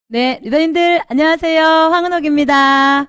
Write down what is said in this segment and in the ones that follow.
네, 리더님들 안녕하세요. 황은옥입니다.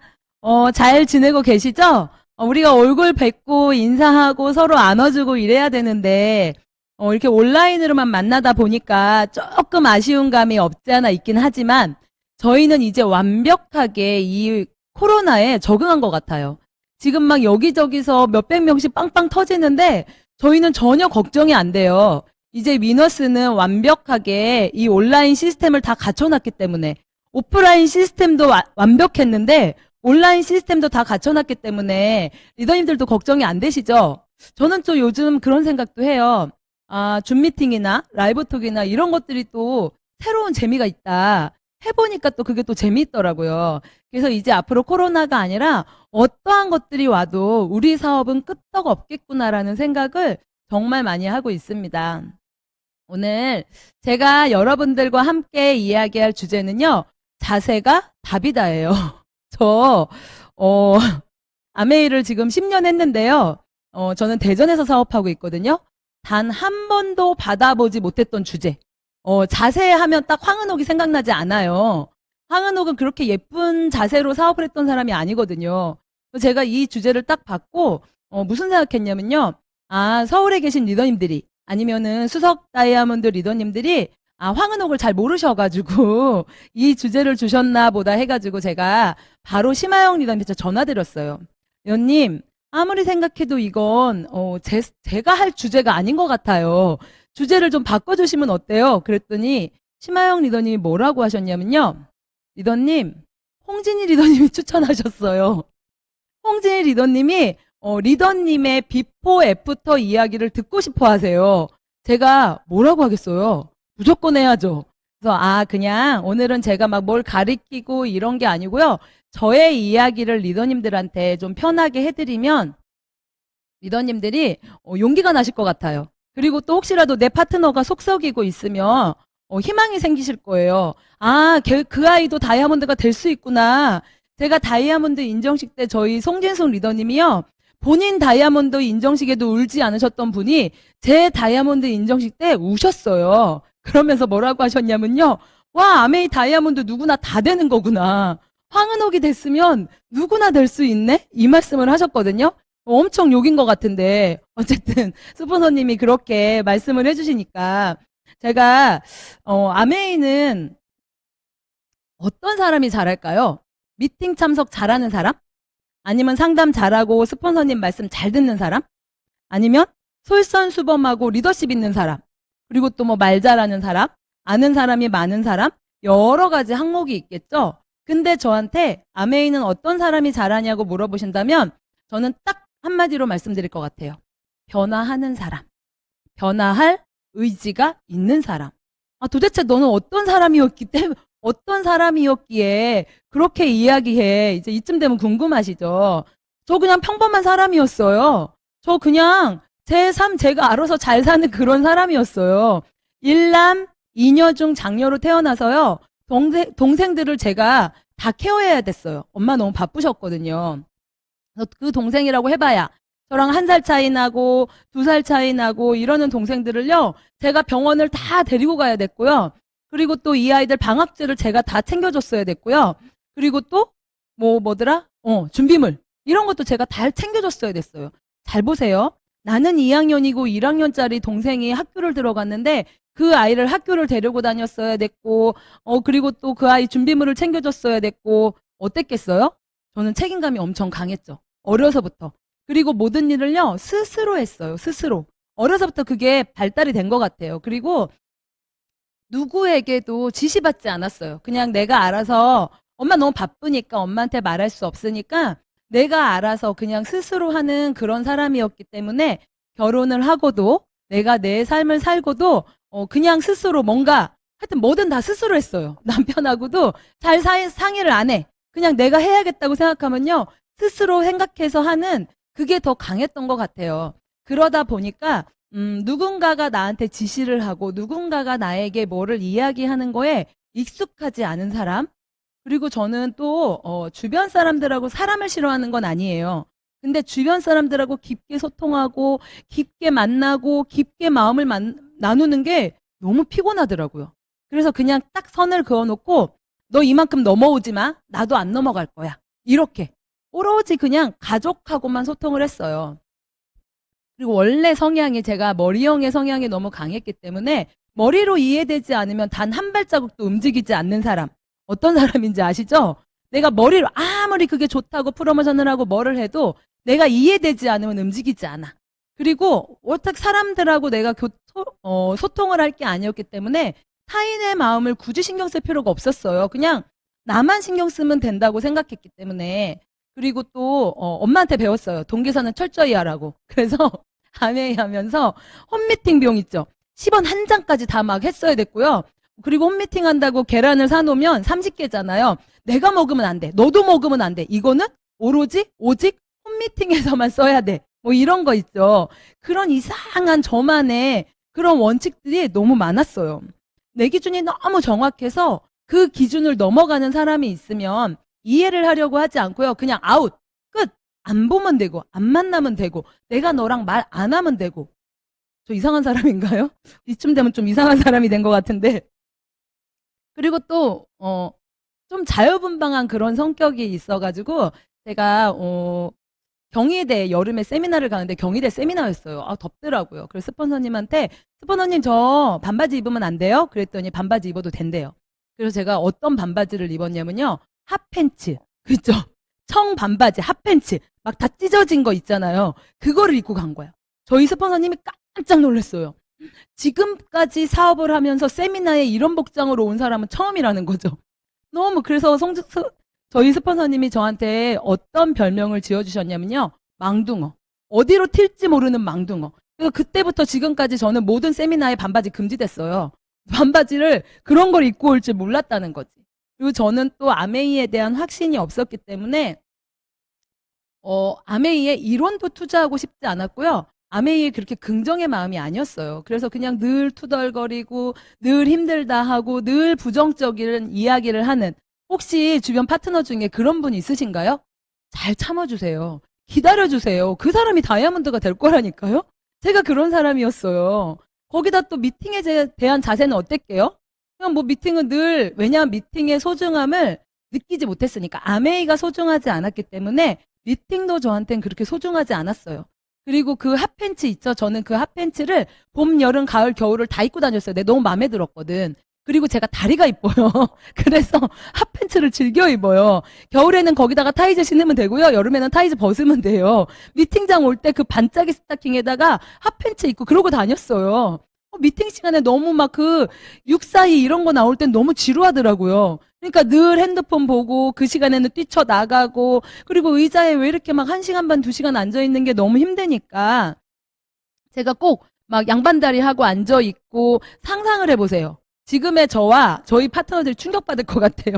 잘 지내고 계시죠? 우리가 얼굴 뵙고 인사하고 서로 안아주고 이래야 되는데 이렇게 온라인으로만 만나다 보니까 조금 아쉬운 감이 없지 않아 있긴 하지만 저희는 이제 완벽하게 이 코로나에 적응한 것 같아요. 지금 막 여기저기서 몇백 명씩 빵빵 터지는데 저희는 전혀 걱정이 안 돼요. 이제 위너스는 완벽하게 이 온라인 시스템을 다 갖춰놨기 때문에 오프라인 시스템도 완벽했는데 온라인 시스템도 다 갖춰놨기 때문에 리더님들도 걱정이 안 되시죠? 저는 또 요즘 그런 생각도 해요. 아, 줌 미팅이나 라이브 톡이나 이런 것들이 또 새로운 재미가 있다. 해보니까 또 그게 또 재미있더라고요. 그래서 이제 앞으로 코로나가 아니라 어떠한 것들이 와도 우리 사업은 끄떡 없겠구나라는 생각을 정말 많이 하고 있습니다. 오늘 제가 여러분들과 함께 이야기할 주제는요. 자세가 답이다예요. 저 어, 아메이를 지금 10년 했는데요. 저는 대전에서 사업하고 있거든요. 단 한 번도 받아보지 못했던 주제. 자세 하면 딱 황은옥이 생각나지 않아요. 황은옥은 그렇게 예쁜 자세로 사업을 했던 사람이 아니거든요. 제가 이 주제를 딱 받고 무슨 생각했냐면요. 아, 서울에 계신 리더님들이 아니면은 수석 다이아몬드 리더님들이 아, 황은옥을 잘 모르셔가지고 이 주제를 주셨나 보다 해가지고 제가 바로 심하영 리더님한테 전화드렸어요. 리더님, 아무리 생각해도 이건 제가 할 주제가 아닌 것 같아요. 주제를 좀 바꿔주시면 어때요? 그랬더니 심하영 리더님이 뭐라고 하셨냐면요. 리더님, 홍진희 리더님이 추천하셨어요. 홍진희 리더님이 리더님의 비포 애프터 이야기를 듣고 싶어 하세요. 제가 뭐라고 하겠어요? 무조건 해야죠. 그래서 아, 그냥 오늘은 제가 막 뭘 가리키고 이런 게 아니고요. 저의 이야기를 리더님들한테 좀 편하게 해드리면 리더님들이 용기가 나실 것 같아요. 그리고 또 혹시라도 내 파트너가 속썩이고 있으면 희망이 생기실 거예요. 아, 그 아이도 다이아몬드가 될 수 있구나. 제가 다이아몬드 인정식 때 저희 송진숙 리더님이요. 본인 다이아몬드 인정식에도 울지 않으셨던 분이 제 다이아몬드 인정식 때 우셨어요. 그러면서 뭐라고 하셨냐면요. 와, 아메이 다이아몬드 누구나 다 되는 거구나. 황은옥이 됐으면 누구나 될 수 있네? 이 말씀을 하셨거든요. 엄청 욕인 것 같은데 어쨌든 스폰서님이 그렇게 말씀을 해주시니까 제가 아메이는 어떤 사람이 잘할까요? 미팅 참석 잘하는 사람? 아니면 상담 잘하고 스폰서님 말씀 잘 듣는 사람? 아니면 솔선수범하고 리더십 있는 사람? 그리고 또 뭐 말 잘하는 사람? 아는 사람이 많은 사람? 여러 가지 항목이 있겠죠? 근데 저한테 아메이는 어떤 사람이 잘하냐고 물어보신다면 저는 딱 한마디로 말씀드릴 것 같아요. 변화하는 사람. 변화할 의지가 있는 사람. 아, 도대체 너는 어떤 사람이었기에 그렇게 이야기해. 이제 이쯤 되면 궁금하시죠? 저 그냥 평범한 사람이었어요. 저 그냥 제 삶 제가 알아서 잘 사는 그런 사람이었어요. 일남, 이녀 중 장녀로 태어나서요. 동생들을 제가 다 케어해야 됐어요. 엄마 너무 바쁘셨거든요. 그래서 그 동생이라고 해봐야 저랑 1살 차이 나고 2살 차이 나고 이러는 동생들을요. 제가 병원을 다 데리고 가야 됐고요. 그리고 또 이 아이들 방학제를 제가 다 챙겨줬어야 됐고요. 그리고 또 뭐더라? 준비물 이런 것도 제가 다 챙겨줬어야 됐어요. 잘 보세요. 나는 2학년이고 1학년짜리 동생이 학교를 들어갔는데 그 아이를 학교를 데리고 다녔어야 됐고 그리고 또 그 아이 준비물을 챙겨줬어야 됐고 어땠겠어요? 저는 책임감이 엄청 강했죠. 어려서부터. 그리고 모든 일을요, 스스로 했어요. 스스로. 어려서부터 그게 발달이 된 것 같아요. 그리고 누구에게도 지시받지 않았어요. 그냥 내가 알아서 엄마 너무 바쁘니까 엄마한테 말할 수 없으니까 내가 알아서 그냥 스스로 하는 그런 사람이었기 때문에 결혼을 하고도 내가 내 삶을 살고도 그냥 스스로 뭔가 하여튼 뭐든 다 스스로 했어요. 남편하고도 잘 상의를 안 해. 그냥 내가 해야겠다고 생각하면요. 스스로 생각해서 하는 그게 더 강했던 것 같아요. 그러다 보니까 누군가가 나한테 지시를 하고 누군가가 나에게 뭐를 이야기하는 거에 익숙하지 않은 사람. 그리고 저는 또 주변 사람들하고 사람을 싫어하는 건 아니에요. 근데 주변 사람들하고 깊게 소통하고 깊게 만나고 깊게 마음을 나누는 게 너무 피곤하더라고요. 그래서 그냥 딱 선을 그어놓고 너 이만큼 넘어오지 마. 나도 안 넘어갈 거야. 이렇게 오로지 그냥 가족하고만 소통을 했어요. 그리고 원래 성향이 제가 머리형의 성향이 너무 강했기 때문에 머리로 이해되지 않으면 단 한 발자국도 움직이지 않는 사람. 어떤 사람인지 아시죠? 내가 머리로 아무리 그게 좋다고 프로모션을 하고 뭐를 해도 내가 이해되지 않으면 움직이지 않아. 그리고 어떻게 사람들하고 내가 소통을 할 게 아니었기 때문에 타인의 마음을 굳이 신경 쓸 필요가 없었어요. 그냥 나만 신경 쓰면 된다고 생각했기 때문에. 그리고 또 엄마한테 배웠어요. 동기사는 철저히 하라고. 그래서 아메이 하면서 홈미팅 비용 있죠. 10원 한 장까지 다 막 했어야 됐고요. 그리고 홈미팅 한다고 계란을 사놓으면 30개잖아요. 내가 먹으면 안 돼. 너도 먹으면 안 돼. 이거는 오직 홈미팅에서만 써야 돼. 뭐 이런 거 있죠. 그런 이상한 저만의 그런 원칙들이 너무 많았어요. 내 기준이 너무 정확해서 그 기준을 넘어가는 사람이 있으면 이해를 하려고 하지 않고요. 그냥 아웃, 끝. 안 보면 되고 안 만나면 되고 내가 너랑 말 안 하면 되고. 저 이상한 사람인가요? 이쯤 되면 좀 이상한 사람이 된 것 같은데. 그리고 또 좀 자유분방한 그런 성격이 있어가지고 제가 경희대 여름에 세미나를 가는데 경희대 세미나였어요. 아, 덥더라고요. 그래서 스폰서님한테 스폰서님 저 반바지 입으면 안 돼요? 그랬더니 반바지 입어도 된대요. 그래서 제가 어떤 반바지를 입었냐면요. 핫팬츠. 그죠? 청 반바지, 핫팬츠. 막 다 찢어진 거 있잖아요. 그거를 입고 간 거예요. 저희 스폰서님이 깜짝 놀랐어요. 지금까지 사업을 하면서 세미나에 이런 복장으로 온 사람은 처음이라는 거죠. 너무 그래서 저희 스폰서님이 저한테 어떤 별명을 지어주셨냐면요. 망둥어. 어디로 튈지 모르는 망둥어. 그래서 그때부터 지금까지 저는 모든 세미나에 반바지 금지됐어요. 반바지를 그런 걸 입고 올 줄 몰랐다는 거지. 그리고 저는 또 아메이에 대한 확신이 없었기 때문에 아메이에 이론도 투자하고 싶지 않았고요. 아메이에 그렇게 긍정의 마음이 아니었어요. 그래서 그냥 늘 투덜거리고 늘 힘들다 하고 늘 부정적인 이야기를 하는 혹시 주변 파트너 중에 그런 분 있으신가요? 잘 참아주세요. 기다려주세요. 그 사람이 다이아몬드가 될 거라니까요. 제가 그런 사람이었어요. 거기다 또 미팅에 대한 자세는 어땠게요? 그냥 뭐 미팅은 늘 왜냐하면 미팅의 소중함을 느끼지 못했으니까 아메이가 소중하지 않았기 때문에 미팅도 저한테는 그렇게 소중하지 않았어요. 그리고 그 핫팬츠 있죠? 저는 그 핫팬츠를 봄, 여름, 가을, 겨울을 다 입고 다녔어요. 내가 너무 마음에 들었거든. 그리고 제가 다리가 이뻐요. 그래서 핫팬츠를 즐겨 입어요. 겨울에는 거기다가 타이즈 신으면 되고요. 여름에는 타이즈 벗으면 돼요. 미팅장 올 때 그 반짝이 스타킹에다가 핫팬츠 입고 그러고 다녔어요. 미팅 시간에 너무 막 그 육사이 이런 거 나올 땐 너무 지루하더라고요. 그러니까 늘 핸드폰 보고 그 시간에는 뛰쳐나가고 그리고 의자에 왜 이렇게 막 1시간 반, 2시간 앉아있는 게 너무 힘드니까 제가 꼭 막 양반다리 하고 앉아있고 상상을 해보세요. 지금의 저와 저희 파트너들이 충격받을 것 같아요.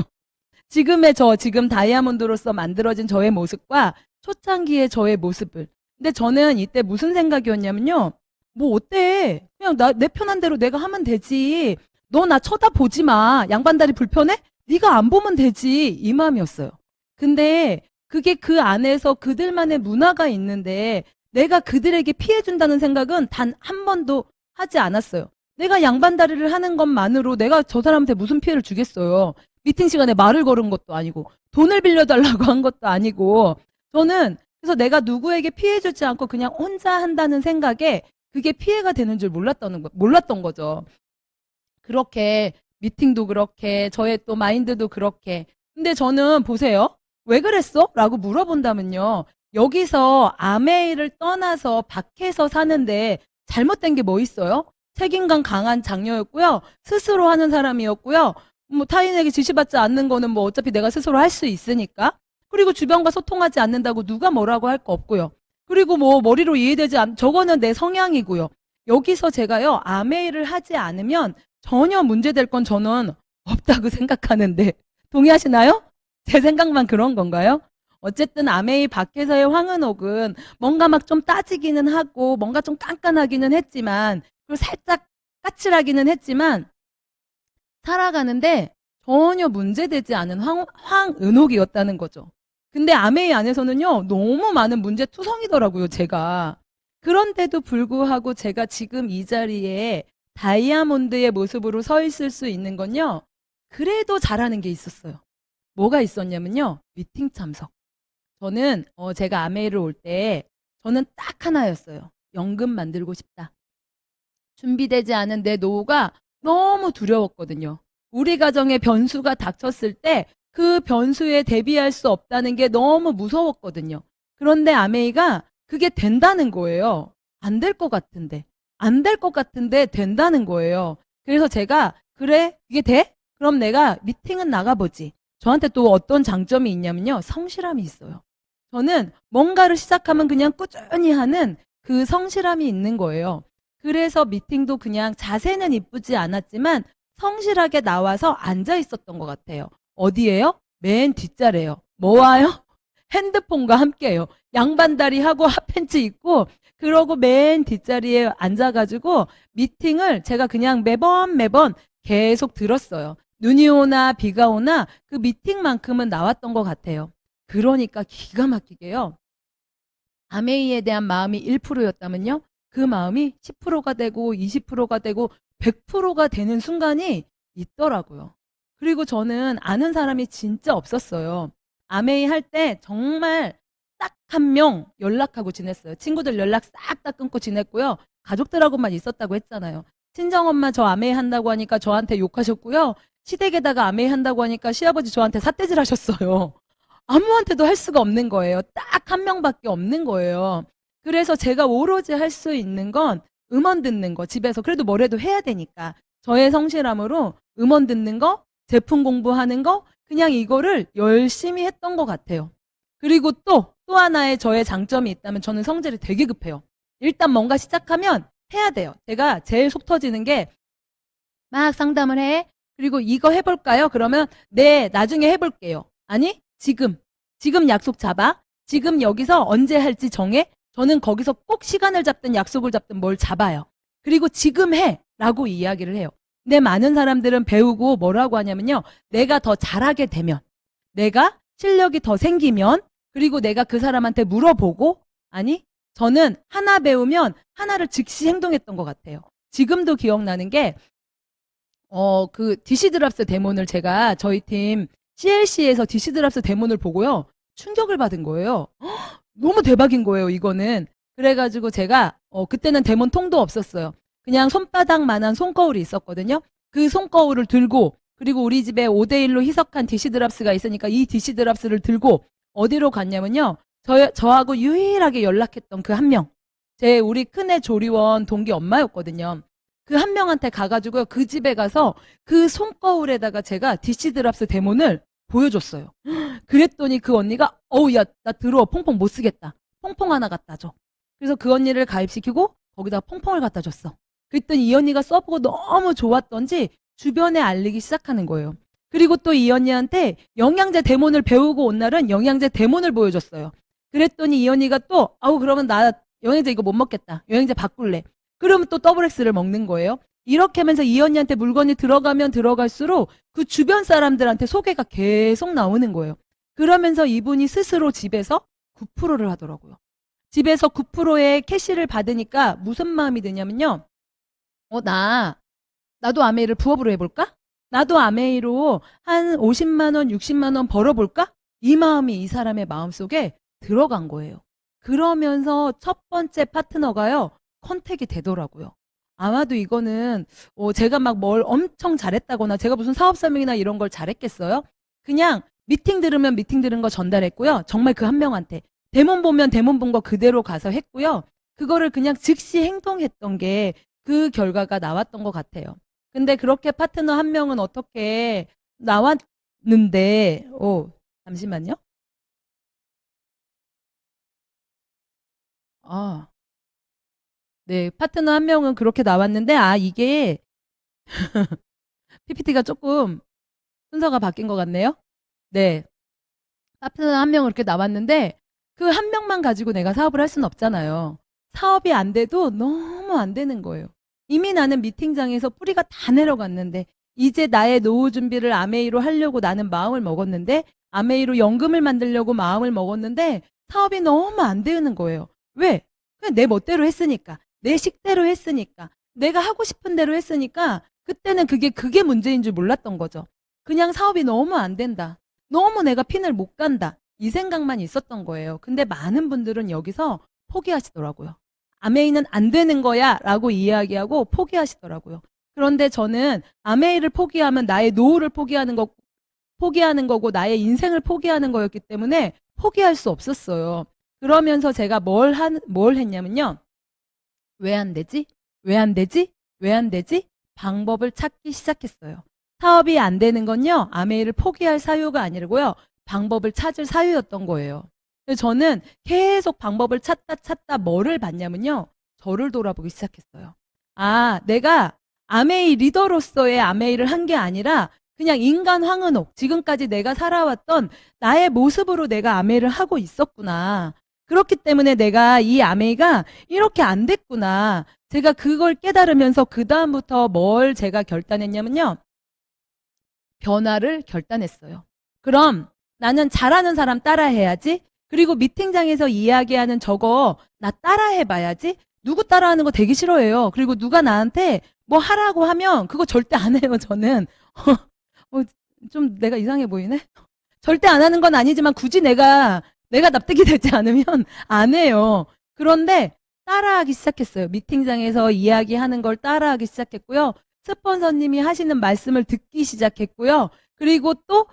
지금의 지금 다이아몬드로서 만들어진 저의 모습과 초창기의 저의 모습을. 근데 저는 이때 무슨 생각이었냐면요. 뭐 어때? 그냥 내 편한 대로 내가 하면 되지. 너 나 쳐다보지 마. 양반다리 불편해? 네가 안 보면 되지. 이 마음이었어요. 근데 그게 그 안에서 그들만의 문화가 있는데 내가 그들에게 피해준다는 생각은 단 한 번도 하지 않았어요. 내가 양반다리를 하는 것만으로 내가 저 사람한테 무슨 피해를 주겠어요. 미팅 시간에 말을 걸은 것도 아니고 돈을 빌려달라고 한 것도 아니고 저는 그래서 내가 누구에게 피해주지 않고 그냥 혼자 한다는 생각에 그게 피해가 되는 줄 몰랐던 거죠. 그렇게 미팅도 그렇게 저의 또 마인드도 그렇게. 근데 저는 보세요. 왜 그랬어? 라고 물어본다면요. 여기서 아메이를 떠나서 밖에서 사는데 잘못된 게 뭐 있어요? 책임감 강한 장녀였고요. 스스로 하는 사람이었고요. 뭐 타인에게 지시받지 않는 거는 뭐 어차피 내가 스스로 할 수 있으니까. 그리고 주변과 소통하지 않는다고 누가 뭐라고 할 거 없고요. 그리고 뭐 머리로 이해되지 저거는 내 성향이고요. 여기서 제가요. 아메이를 하지 않으면 전혀 문제될 건 저는 없다고 생각하는데 동의하시나요? 제 생각만 그런 건가요? 어쨌든 아메이 밖에서의 황은옥은 뭔가 막 좀 따지기는 하고 뭔가 좀 깐깐하기는 했지만 그리고 살짝 까칠하기는 했지만 살아가는데 전혀 문제되지 않은 황은옥이었다는 거죠. 근데 아메이 안에서는요 너무 많은 문제투성이더라고요 제가. 그런데도 불구하고 제가 지금 이 자리에 다이아몬드의 모습으로 서 있을 수 있는 건요 그래도 잘하는 게 있었어요. 뭐가 있었냐면요. 미팅 참석. 저는 제가 아메이를 올 때 저는 딱 하나였어요. 연금 만들고 싶다. 준비되지 않은 내 노후가 너무 두려웠거든요. 우리 가정에 변수가 닥쳤을 때 그 변수에 대비할 수 없다는 게 너무 무서웠거든요. 그런데 아메이가 그게 된다는 거예요. 안 될 것 같은데. 안 될 것 같은데 된다는 거예요. 그래서 제가 그래? 이게 돼? 그럼 내가 미팅은 나가보지. 저한테 또 어떤 장점이 있냐면요. 성실함이 있어요. 저는 뭔가를 시작하면 그냥 꾸준히 하는 그 성실함이 있는 거예요. 그래서 미팅도 그냥 자세는 이쁘지 않았지만 성실하게 나와서 앉아 있었던 것 같아요. 어디에요? 맨 뒷자리에요. 뭐 와요? 핸드폰과 함께요. 양반다리 하고 핫팬츠 입고 그러고 맨 뒷자리에 앉아가지고 미팅을 제가 그냥 매번 계속 들었어요. 눈이 오나 비가 오나 그 미팅만큼은 나왔던 것 같아요. 그러니까 기가 막히게요. 아메이에 대한 마음이 1%였다면요. 그 마음이 10%가 되고 20%가 되고 100%가 되는 순간이 있더라고요. 그리고 저는 아는 사람이 진짜 없었어요. 아메이 할 때 정말 딱 한 명 연락하고 지냈어요. 친구들 연락 싹 다 끊고 지냈고요. 가족들하고만 있었다고 했잖아요. 친정엄마 저 아메이 한다고 하니까 저한테 욕하셨고요. 시댁에다가 아메이 한다고 하니까 시아버지 저한테 삿대질 하셨어요. 아무한테도 할 수가 없는 거예요. 딱 한 명밖에 없는 거예요. 그래서 제가 오로지 할 수 있는 건 음원 듣는 거, 집에서 그래도 뭐라도 해야 되니까 저의 성실함으로 음원 듣는 거, 제품 공부하는 거, 그냥 이거를 열심히 했던 것 같아요. 그리고 또 하나의 저의 장점이 있다면 저는 성질이 되게 급해요. 일단 뭔가 시작하면 해야 돼요. 제가 제일 속 터지는 게 막 상담을 해. 그리고 이거 해볼까요? 그러면 네, 나중에 해볼게요. 아니, 지금 약속 잡아. 지금 여기서 언제 할지 정해. 저는 거기서 꼭 시간을 잡든 약속을 잡든 뭘 잡아요. 그리고 지금 해. 라고 이야기를 해요. 근데 많은 사람들은 배우고 뭐라고 하냐면요. 내가 더 잘하게 되면, 내가 실력이 더 생기면, 그리고 내가 그 사람한테 물어보고, 아니, 저는 하나 배우면 하나를 즉시 행동했던 것 같아요. 지금도 기억나는 게 그 디시드랍스 데몬을 제가 저희 팀 CLC에서 디시드랍스 데몬을 보고요. 충격을 받은 거예요. 너무 대박인 거예요, 이거는. 그래가지고 제가 그때는 데몬 통도 없었어요. 그냥 손바닥만한 손거울이 있었거든요. 그 손거울을 들고 그리고 우리 집에 5대1로 희석한 디시드랍스가 있으니까 이 디시드랍스를 들고 어디로 갔냐면요. 저하고 유일하게 연락했던 그 한 명. 우리 큰애 조리원 동기 엄마였거든요. 그 한 명한테 가가지고요. 그 집에 가서 그 손거울에다가 제가 디시드랍스 데몬을 보여줬어요. 그랬더니 그 언니가 야, 나 들어. 퐁퐁 못 쓰겠다. 퐁퐁 하나 갖다 줘. 그래서 그 언니를 가입시키고 거기다 퐁퐁을 갖다 줬어. 그랬더니 이 언니가 써보고 너무 좋았던지 주변에 알리기 시작하는 거예요. 그리고 또 이 언니한테 영양제 데몬을 배우고 온 날은 영양제 데몬을 보여줬어요. 그랬더니 이 언니가 또 그러면 나 영양제 이거 못 먹겠다. 영양제 바꿀래. 그러면 또 더블 X를 먹는 거예요. 이렇게 하면서 이 언니한테 물건이 들어가면 들어갈수록 그 주변 사람들한테 소개가 계속 나오는 거예요. 그러면서 이분이 스스로 집에서 9%를 하더라고요. 집에서 9%의 캐시를 받으니까 무슨 마음이 드냐면요. 나도 아메이를 부업으로 해볼까? 나도 아메이로 한 50만 원, 60만 원 벌어볼까? 이 마음이 이 사람의 마음속에 들어간 거예요. 그러면서 첫 번째 파트너가요. 컨택이 되더라고요. 아마도 이거는 제가 막 뭘 엄청 잘했다거나 제가 무슨 사업 설명이나 이런 걸 잘했겠어요? 그냥 미팅 들으면 미팅 들은 거 전달했고요. 정말 그 한 명한테. 대본 보면 대본 본 거 그대로 가서 했고요. 그거를 그냥 즉시 행동했던 게 그 결과가 나왔던 것 같아요. 근데 그렇게 파트너 한 명은 어떻게 나왔는데, 잠시만요. 네, 파트너 한 명은 그렇게 나왔는데, 이게 PPT가 조금 순서가 바뀐 것 같네요. 네, 파트너 한 명은 이렇게 나왔는데, 그 한 명만 가지고 내가 사업을 할 수는 없잖아요. 사업이 안 돼도 너무 안 되는 거예요. 이미 나는 미팅장에서 뿌리가 다 내려갔는데, 이제 나의 노후 준비를 아메이로 하려고 나는 마음을 먹었는데, 아메이로 연금을 만들려고 마음을 먹었는데, 사업이 너무 안 되는 거예요. 왜? 그냥 내 멋대로 했으니까. 내 식대로 했으니까. 내가 하고 싶은 대로 했으니까, 그때는 그게 문제인 줄 몰랐던 거죠. 그냥 사업이 너무 안 된다. 너무 내가 핀을 못 간다. 이 생각만 있었던 거예요. 근데 많은 분들은 여기서 포기하시더라고요. 아메이는 안 되는 거야 라고 이야기하고 포기하시더라고요. 그런데 저는 아메이를 포기하면 나의 노후를 포기하는 거고 나의 인생을 포기하는 거였기 때문에 포기할 수 없었어요. 그러면서 제가 뭘 했냐면요. 왜 안 되지? 왜 안 되지? 왜 안 되지? 방법을 찾기 시작했어요. 사업이 안 되는 건요, 아메이를 포기할 사유가 아니고요, 방법을 찾을 사유였던 거예요. 그래서 저는 계속 방법을 찾다 뭐를 봤냐면요, 저를 돌아보기 시작했어요. 아, 내가 아메이 리더로서의 아메이를 한 게 아니라 그냥 인간 황은옥, 지금까지 내가 살아왔던 나의 모습으로 내가 아메이를 하고 있었구나. 그렇기 때문에 내가 이 아메이가 이렇게 안 됐구나. 제가 그걸 깨달으면서 그다음부터 뭘 제가 결단했냐면요. 변화를 결단했어요. 그럼 나는 잘하는 사람 따라해야지. 그리고 미팅장에서 이야기하는 저거 나 따라해봐야지. 누구 따라하는 거 되게 싫어해요. 그리고 누가 나한테 뭐 하라고 하면 그거 절대 안 해요, 저는. 좀 내가 이상해 보이네? 절대 안 하는 건 아니지만 굳이 내가 납득이 되지 않으면 안 해요. 그런데 따라하기 시작했어요. 미팅장에서 이야기하는 걸 따라하기 시작했고요. 스폰서님이 하시는 말씀을 듣기 시작했고요. 그리고 또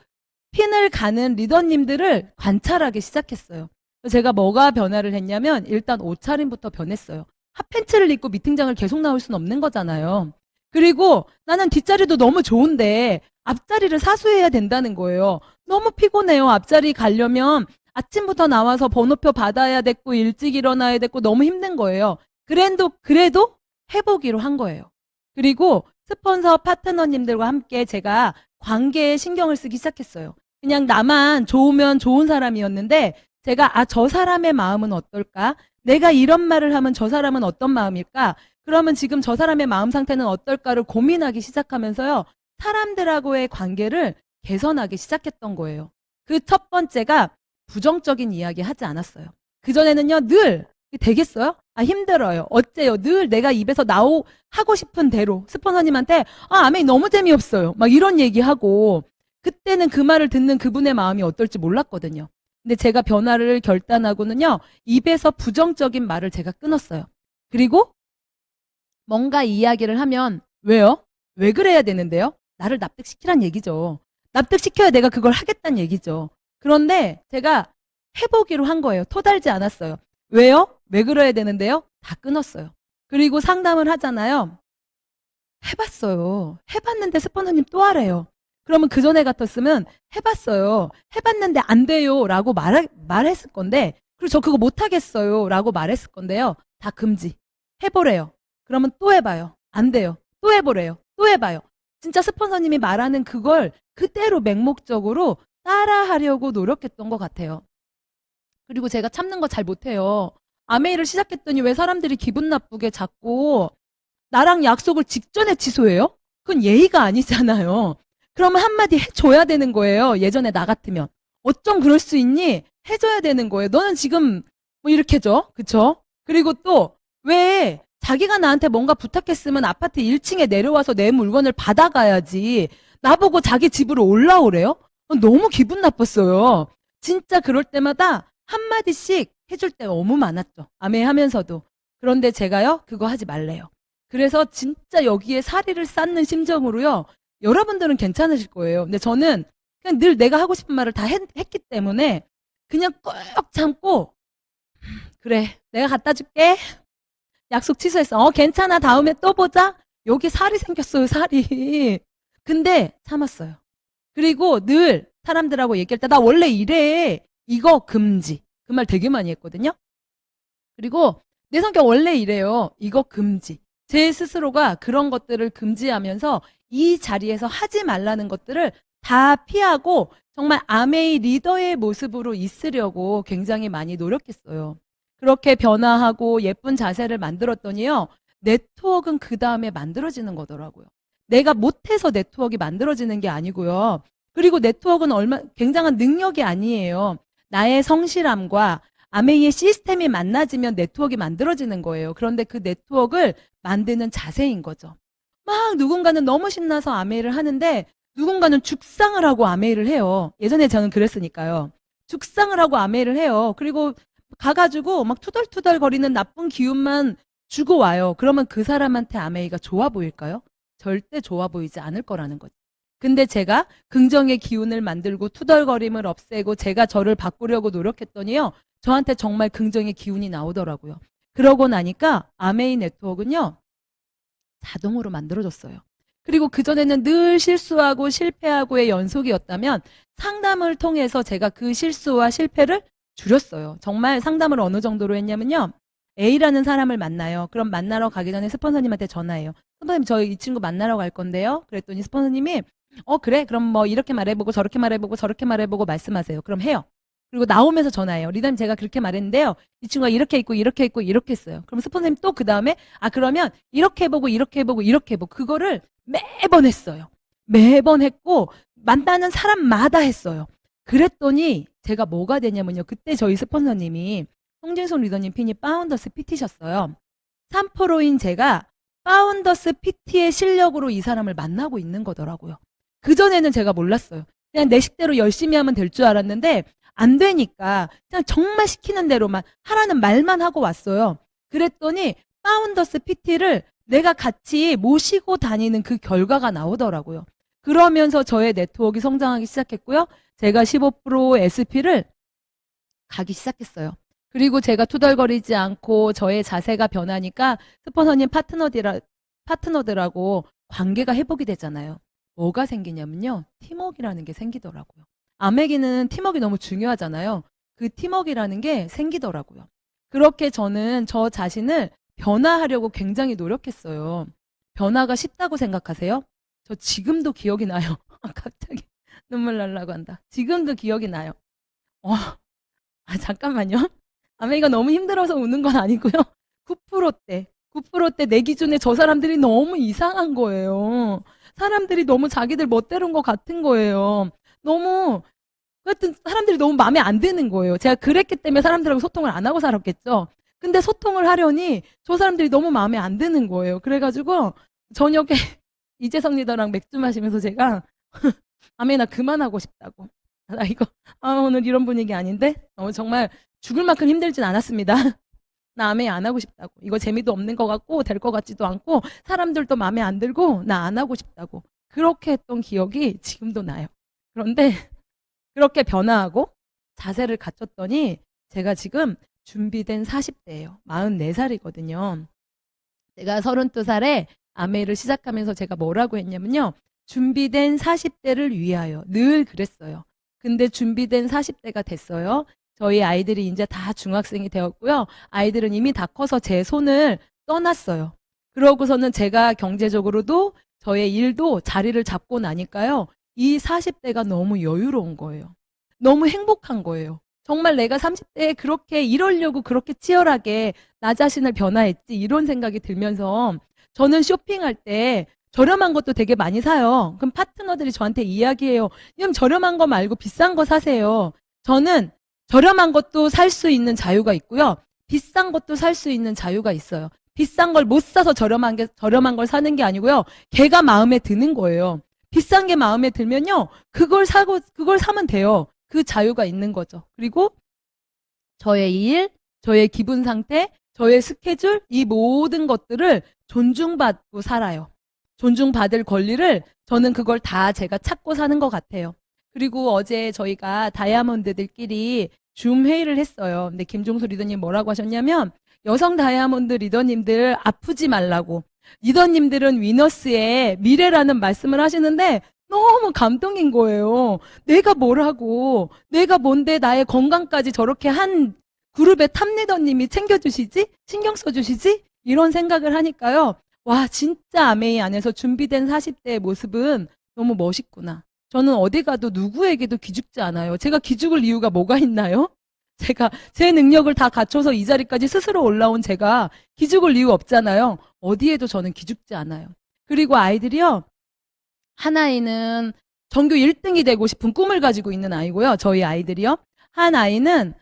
핀을 가는 리더님들을 관찰하기 시작했어요. 제가 뭐가 변화를 했냐면 일단 옷차림부터 변했어요. 핫팬츠를 입고 미팅장을 계속 나올 수는 없는 거잖아요. 그리고 나는 뒷자리도 너무 좋은데 앞자리를 사수해야 된다는 거예요. 너무 피곤해요. 앞자리 가려면 아침부터 나와서 번호표 받아야 됐고 일찍 일어나야 됐고 너무 힘든 거예요. 그래도 해보기로 한 거예요. 그리고 스폰서 파트너님들과 함께 제가 관계에 신경을 쓰기 시작했어요. 그냥 나만 좋으면 좋은 사람이었는데 제가 저 사람의 마음은 어떨까? 내가 이런 말을 하면 저 사람은 어떤 마음일까? 그러면 지금 저 사람의 마음 상태는 어떨까를 고민하기 시작하면서요. 사람들하고의 관계를 개선하기 시작했던 거예요. 그 첫 번째가 부정적인 이야기 하지 않았어요. 그전에는요, 늘 되겠어요? 힘들어요. 어째요? 늘 내가 입에서 하고 싶은 대로 스폰서님한테 아메이 너무 재미없어요. 막 이런 얘기하고 그때는 그 말을 듣는 그분의 마음이 어떨지 몰랐거든요. 근데 제가 변화를 결단하고는요, 입에서 부정적인 말을 제가 끊었어요. 그리고 뭔가 이야기를 하면 왜요? 왜 그래야 되는데요? 나를 납득시키란 얘기죠. 납득시켜야 내가 그걸 하겠다는 얘기죠. 그런데 제가 해보기로 한 거예요. 토달지 않았어요. 왜요? 왜 그래야 되는데요? 다 끊었어요. 그리고 상담을 하잖아요. 해봤어요. 해봤는데 스폰서님 또 하래요. 그러면 그 전에 같았으면 해봤어요. 해봤는데 안 돼요. 라고 말했을 건데, 그리고 저 그거 못하겠어요. 라고 말했을 건데요. 다 금지. 해보래요. 그러면 또 해봐요. 안 돼요. 또 해보래요. 또 해봐요. 진짜 스폰서님이 말하는 그걸 그대로 맹목적으로 따라하려고 노력했던 것 같아요. 그리고 제가 참는 거 잘 못해요. 아메이를 시작했더니 왜 사람들이 기분 나쁘게 자꾸 나랑 약속을 직전에 취소해요? 그건 예의가 아니잖아요. 그러면 한마디 해줘야 되는 거예요. 예전에 나 같으면. 어쩜 그럴 수 있니? 해줘야 되는 거예요. 너는 지금 뭐 이렇게 줘. 그쵸? 그리고 또 왜 자기가 나한테 뭔가 부탁했으면 아파트 1층에 내려와서 내 물건을 받아가야지. 나보고 자기 집으로 올라오래요? 너무 기분 나빴어요. 진짜 그럴 때마다 한마디씩 해줄 때 너무 많았죠. 아메이 하면서도. 그런데 제가요, 그거 하지 말래요. 그래서 진짜 여기에 사리를 쌓는 심정으로요. 여러분들은 괜찮으실 거예요. 근데 저는 그냥 늘 내가 하고 싶은 말을 다 했기 때문에 그냥 꾹 참고 그래 내가 갖다 줄게. 약속 취소했어. 괜찮아. 다음에 또 보자. 여기 살이 생겼어요. 살이. 근데 참았어요. 그리고 늘 사람들하고 얘기할 때 나 원래 이래. 이거 금지. 그 말 되게 많이 했거든요. 그리고 내 성격 원래 이래요. 이거 금지. 제 스스로가 그런 것들을 금지하면서 이 자리에서 하지 말라는 것들을 다 피하고 정말 아메이 리더의 모습으로 있으려고 굉장히 많이 노력했어요. 그렇게 변화하고 예쁜 자세를 만들었더니요. 네트워크는 그 다음에 만들어지는 거더라고요. 내가 못해서 네트워크가 만들어지는 게 아니고요. 그리고 네트워크는 굉장한 능력이 아니에요. 나의 성실함과 아메이의 시스템이 만나지면 네트워크가 만들어지는 거예요. 그런데 그 네트워크를 만드는 자세인 거죠. 막 누군가는 너무 신나서 아메이를 하는데 누군가는 죽상을 하고 아메이를 해요. 예전에 저는 그랬으니까요. 죽상을 하고 아메이를 해요. 그리고 가가지고 막 투덜투덜 거리는 나쁜 기운만 주고 와요. 그러면 그 사람한테 아메이가 좋아 보일까요? 절대 좋아 보이지 않을 거라는 거죠. 근데 제가 긍정의 기운을 만들고 투덜거림을 없애고 제가 저를 바꾸려고 노력했더니요. 저한테 정말 긍정의 기운이 나오더라고요. 그러고 나니까 아메이 네트워크는요. 자동으로 만들어졌어요. 그리고 그전에는 늘 실수하고 실패하고의 연속이었다면 상담을 통해서 제가 그 실수와 실패를 줄였어요. 정말 상담을 어느 정도로 했냐면요. A라는 사람을 만나요. 그럼 만나러 가기 전에 스폰서님한테 전화해요. 스폰서님 저 이 친구 만나러 갈 건데요. 그랬더니 스폰서님이 그래 그럼 뭐 이렇게 말해보고 저렇게 말해보고 저렇게 말해보고 말씀하세요. 그럼 해요. 그리고 나오면서 전화해요. 리더님 제가 그렇게 말했는데요. 이 친구가 이렇게 있고 이렇게 있고 이렇게 했어요. 그럼 스폰서님 또 그 다음에 그러면 이렇게 해보고 이렇게 해보고 이렇게 해보고 그거를 매번 했어요. 매번 했고 만나는 사람마다 했어요. 그랬더니 제가 뭐가 되냐면요. 그때 저희 스폰서님이 송진솔 리더님 핀이 파운더스 PT셨어요. 3%인 제가 파운더스 PT의 실력으로 이 사람을 만나고 있는 거더라고요. 그전에는 제가 몰랐어요. 그냥 내 식대로 열심히 하면 될 줄 알았는데 안 되니까 그냥 정말 시키는 대로만 하라는 말만 하고 왔어요. 그랬더니 파운더스 PT를 내가 같이 모시고 다니는 그 결과가 나오더라고요. 그러면서 저의 네트워크가 성장하기 시작했고요. 제가 15% SP를 가기 시작했어요. 그리고 제가 투덜거리지 않고 저의 자세가 변하니까 스폰서님 파트너들하고 관계가 회복이 되잖아요. 뭐가 생기냐면요. 팀워크라는 게 생기더라고요. 아메기는 팀워크가 너무 중요하잖아요. 그 팀워크라는 게 생기더라고요. 그렇게 저는 저 자신을 변화하려고 굉장히 노력했어요. 변화가 쉽다고 생각하세요? 저 지금도 기억이 나요. 갑자기 눈물 날라고 한다. 지금도 기억이 나요. 잠깐만요. 아메이가 너무 힘들어서 우는 건 아니고요. 9%대. 9%대 내 기준에 저 사람들이 너무 이상한 거예요. 사람들이 너무 자기들 멋대로인 것 같은 거예요. 너무 하여튼 사람들이 너무 마음에 안 드는 거예요. 제가 그랬기 때문에 사람들하고 소통을 안 하고 살았겠죠. 근데 소통을 하려니 저 사람들이 너무 마음에 안 드는 거예요. 그래가지고 저녁에 이재성 리더랑 맥주 마시면서 제가 아메 나 그만하고 싶다고. 나 이거 오늘 이런 분위기 아닌데 정말 죽을 만큼 힘들진 않았습니다. 나 아메 안 하고 싶다고. 이거 재미도 없는 것 같고 될 것 같지도 않고 사람들도 마음에 안 들고 나 안 하고 싶다고. 그렇게 했던 기억이 지금도 나요. 그런데 그렇게 변화하고 자세를 갖췄더니 제가 지금 준비된 40대예요. 44살이거든요. 제가 32살에 아메이를 시작하면서 제가 뭐라고 했냐면요. 준비된 40대를 위하여 늘 그랬어요. 근데 준비된 40대가 됐어요. 저희 아이들이 이제 다 중학생이 되었고요. 아이들은 이미 다 커서 제 손을 떠났어요. 그러고서는 제가 경제적으로도 저의 일도 자리를 잡고 나니까요. 이 40대가 너무 여유로운 거예요. 너무 행복한 거예요. 정말 내가 30대에 그렇게 이러려고 그렇게 치열하게 나 자신을 변화했지 이런 생각이 들면서 저는 쇼핑할 때 저렴한 것도 되게 많이 사요. 그럼 파트너들이 저한테 이야기해요. 그럼 저렴한 거 말고 비싼 거 사세요. 저는 저렴한 것도 살 수 있는 자유가 있고요. 비싼 것도 살 수 있는 자유가 있어요. 비싼 걸 못 사서 저렴한 걸 사는 게 아니고요. 걔가 마음에 드는 거예요. 비싼 게 마음에 들면요. 그걸 사면 돼요. 그 자유가 있는 거죠. 그리고 저의 일, 저의 기분 상태, 저의 스케줄, 이 모든 것들을 존중받고 살아요. 존중받을 권리를 저는 그걸 다 제가 찾고 사는 것 같아요. 그리고 어제 저희가 다이아몬드들끼리 줌 회의를 했어요. 근데 김종수 리더님 뭐라고 하셨냐면 여성 다이아몬드 리더님들 아프지 말라고. 리더님들은 위너스의 미래라는 말씀을 하시는데 너무 감동인 거예요. 내가 뭐라고, 내가 뭔데 나의 건강까지 저렇게 한 그룹의 탑리더님이 챙겨주시지? 신경 써주시지? 이런 생각을 하니까요. 와, 진짜 아메이 안에서 준비된 40대의 모습은 너무 멋있구나. 저는 어디 가도 누구에게도 기죽지 않아요. 제가 기죽을 이유가 뭐가 있나요? 제가 제 능력을 다 갖춰서 이 자리까지 스스로 올라온 제가 기죽을 이유 없잖아요. 어디에도 저는 기죽지 않아요. 그리고 아이들이요. 한 아이는 전교 1등이 되고 싶은 꿈을 가지고 있는 아이고요. 저희 아이들이요. 한 아이는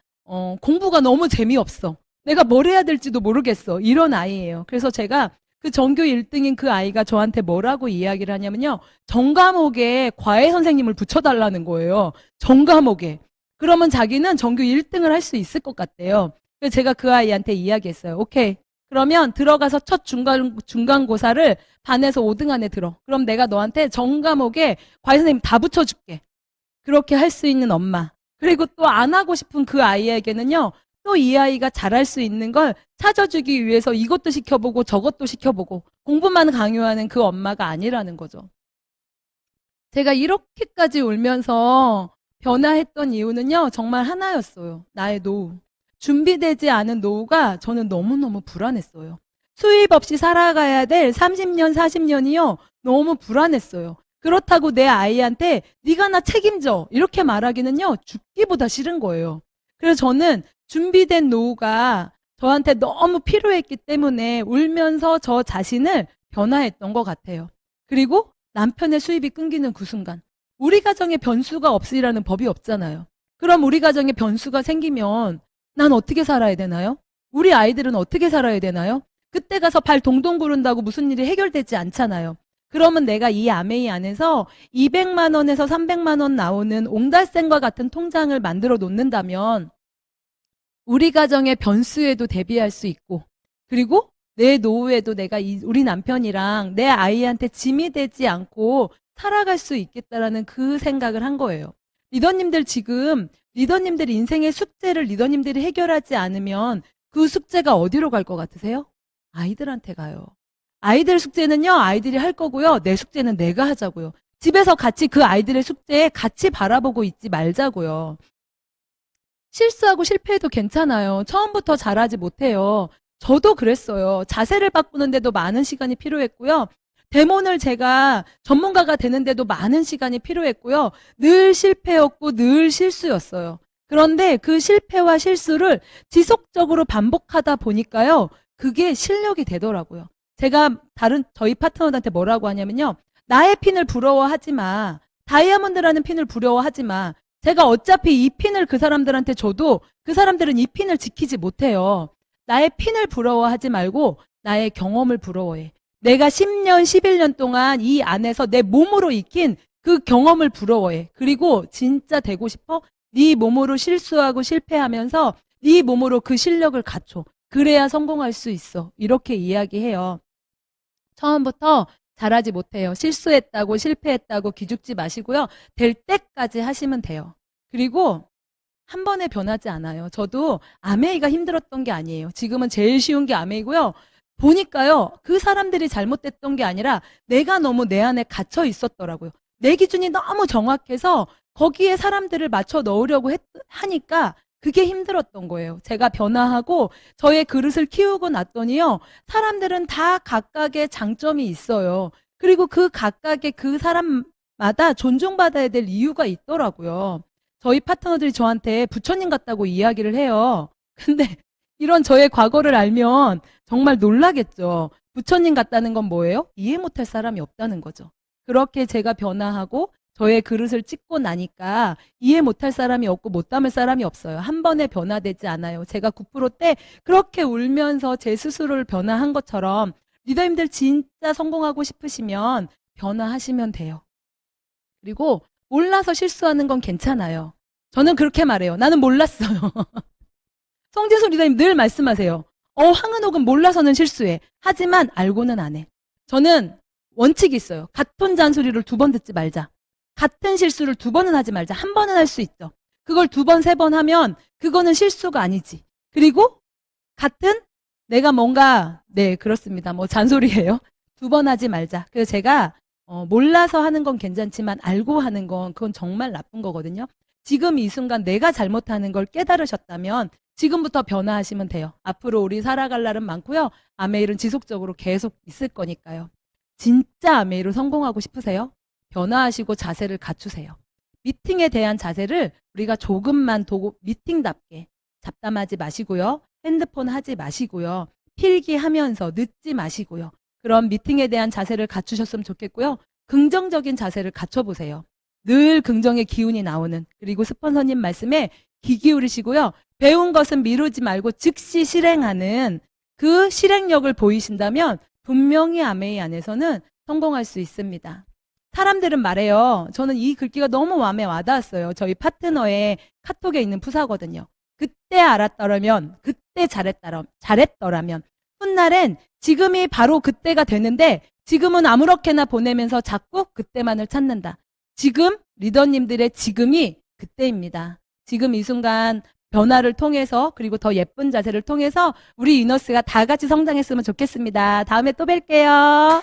공부가 너무 재미없어. 내가 뭘 해야 될지도 모르겠어. 이런 아이예요. 그래서 제가 그 전교 1등인 그 아이가 저한테 뭐라고 이야기를 하냐면요. 전과목에 과외 선생님을 붙여달라는 거예요. 전과목에. 그러면 자기는 전교 1등을 할 수 있을 것 같대요. 그래서 제가 그 아이한테 이야기했어요. 오케이. 그러면 들어가서 첫 중간고사를 반에서 5등 안에 들어. 그럼 내가 너한테 전과목에 과외 선생님 다 붙여줄게. 그렇게 할 수 있는 엄마. 그리고 또 안 하고 싶은 그 아이에게는요. 또 이 아이가 잘할 수 있는 걸 찾아주기 위해서 이것도 시켜보고 저것도 시켜보고 공부만 강요하는 그 엄마가 아니라는 거죠. 제가 이렇게까지 울면서 변화했던 이유는요. 정말 하나였어요. 나의 노후. 준비되지 않은 노후가 저는 너무너무 불안했어요. 수입 없이 살아가야 될 30년, 40년이요. 너무 불안했어요. 그렇다고 내 아이한테 네가 나 책임져 이렇게 말하기는요. 죽기보다 싫은 거예요. 그래서 저는 준비된 노후가 저한테 너무 필요했기 때문에 울면서 저 자신을 변화했던 것 같아요. 그리고 남편의 수입이 끊기는 그 순간 우리 가정에 변수가 없으리라는 법이 없잖아요. 그럼 우리 가정에 변수가 생기면 난 어떻게 살아야 되나요? 우리 아이들은 어떻게 살아야 되나요? 그때 가서 발 동동 구른다고 무슨 일이 해결되지 않잖아요. 그러면 내가 이 아메이 안에서 200만 원에서 300만 원 나오는 옹달샘과 같은 통장을 만들어 놓는다면 우리 가정의 변수에도 대비할 수 있고 그리고 내 노후에도 내가 우리 남편이랑 내 아이한테 짐이 되지 않고 살아갈 수 있겠다라는 그 생각을 한 거예요. 리더님들 지금 리더님들 인생의 숙제를 리더님들이 해결하지 않으면 그 숙제가 어디로 갈 것 같으세요? 아이들한테 가요. 아이들 숙제는요, 아이들이 할 거고요. 내 숙제는 내가 하자고요. 집에서 같이 그 아이들의 숙제에 같이 바라보고 있지 말자고요. 실수하고 실패해도 괜찮아요. 처음부터 잘하지 못해요. 저도 그랬어요. 자세를 바꾸는데도 많은 시간이 필요했고요. 데몬을 제가 전문가가 되는데도 많은 시간이 필요했고요. 늘 실패였고 늘 실수였어요. 그런데 그 실패와 실수를 지속적으로 반복하다 보니까요. 그게 실력이 되더라고요. 제가 저희 파트너들한테 뭐라고 하냐면요. 나의 핀을 부러워하지 마. 다이아몬드라는 핀을 부러워하지 마. 제가 어차피 이 핀을 그 사람들한테 줘도 그 사람들은 이 핀을 지키지 못해요. 나의 핀을 부러워하지 말고 나의 경험을 부러워해. 내가 10년, 11년 동안 이 안에서 내 몸으로 익힌 그 경험을 부러워해. 그리고 진짜 되고 싶어? 네 몸으로 실수하고 실패하면서 네 몸으로 그 실력을 갖춰. 그래야 성공할 수 있어. 이렇게 이야기해요. 처음부터 잘하지 못해요. 실수했다고 실패했다고 기죽지 마시고요. 될 때까지 하시면 돼요. 그리고 한 번에 변하지 않아요. 저도 아메이가 힘들었던 게 아니에요. 지금은 제일 쉬운 게 아메이고요. 보니까요. 그 사람들이 잘못됐던 게 아니라 내가 너무 내 안에 갇혀 있었더라고요. 내 기준이 너무 정확해서 거기에 사람들을 맞춰 넣으려고 하니까 그게 힘들었던 거예요. 제가 변화하고 저의 그릇을 키우고 났더니요. 사람들은 다 각각의 장점이 있어요. 그리고 그 각각의 그 사람마다 존중받아야 될 이유가 있더라고요. 저희 파트너들이 저한테 부처님 같다고 이야기를 해요. 근데 이런 저의 과거를 알면 정말 놀라겠죠. 부처님 같다는 건 뭐예요? 이해 못할 사람이 없다는 거죠. 그렇게 제가 변화하고 저의 그릇을 찍고 나니까 이해 못할 사람이 없고 못 담을 사람이 없어요. 한 번에 변화되지 않아요. 제가 9% 때 그렇게 울면서 제 스스로를 변화한 것처럼 리더님들 진짜 성공하고 싶으시면 변화하시면 돼요. 그리고 몰라서 실수하는 건 괜찮아요. 저는 그렇게 말해요. 나는 몰랐어요. 성진수 리더님 늘 말씀하세요. 황은옥은 몰라서는 실수해. 하지만 알고는 안 해. 저는 원칙이 있어요. 같은 잔소리를 2번 듣지 말자. 같은 실수를 2번은 하지 말자. 한 번은 할 수 있죠. 그걸 2번, 3번 하면 그거는 실수가 아니지. 그리고 같은 내가 뭔가 네 그렇습니다. 뭐 잔소리예요. 2번 하지 말자. 그래서 제가 몰라서 하는 건 괜찮지만 알고 하는 건 그건 정말 나쁜 거거든요. 지금 이 순간 내가 잘못하는 걸 깨달으셨다면 지금부터 변화하시면 돼요. 앞으로 우리 살아갈 날은 많고요. 아메일은 지속적으로 계속 있을 거니까요. 진짜 아메일로 성공하고 싶으세요? 변화하시고 자세를 갖추세요. 미팅에 대한 자세를 우리가 조금만 미팅답게 잡담하지 마시고요. 핸드폰 하지 마시고요. 필기하면서 늦지 마시고요. 그럼 미팅에 대한 자세를 갖추셨으면 좋겠고요. 긍정적인 자세를 갖춰보세요. 늘 긍정의 기운이 나오는 그리고 스폰서님 말씀에 귀 기울이시고요. 배운 것은 미루지 말고 즉시 실행하는 그 실행력을 보이신다면 분명히 아메이 안에서는 성공할 수 있습니다. 사람들은 말해요. 저는 이 글귀가 너무 마음에 와닿았어요. 저희 파트너의 카톡에 있는 푸사거든요. 그때 알았더라면, 그때 잘했더라면, 훗날엔 지금이 바로 그때가 되는데 지금은 아무렇게나 보내면서 자꾸 그때만을 찾는다. 지금 리더님들의 지금이 그때입니다. 지금 이 순간 변화를 통해서 그리고 더 예쁜 자세를 통해서 우리 이너스가 다 같이 성장했으면 좋겠습니다. 다음에 또 뵐게요.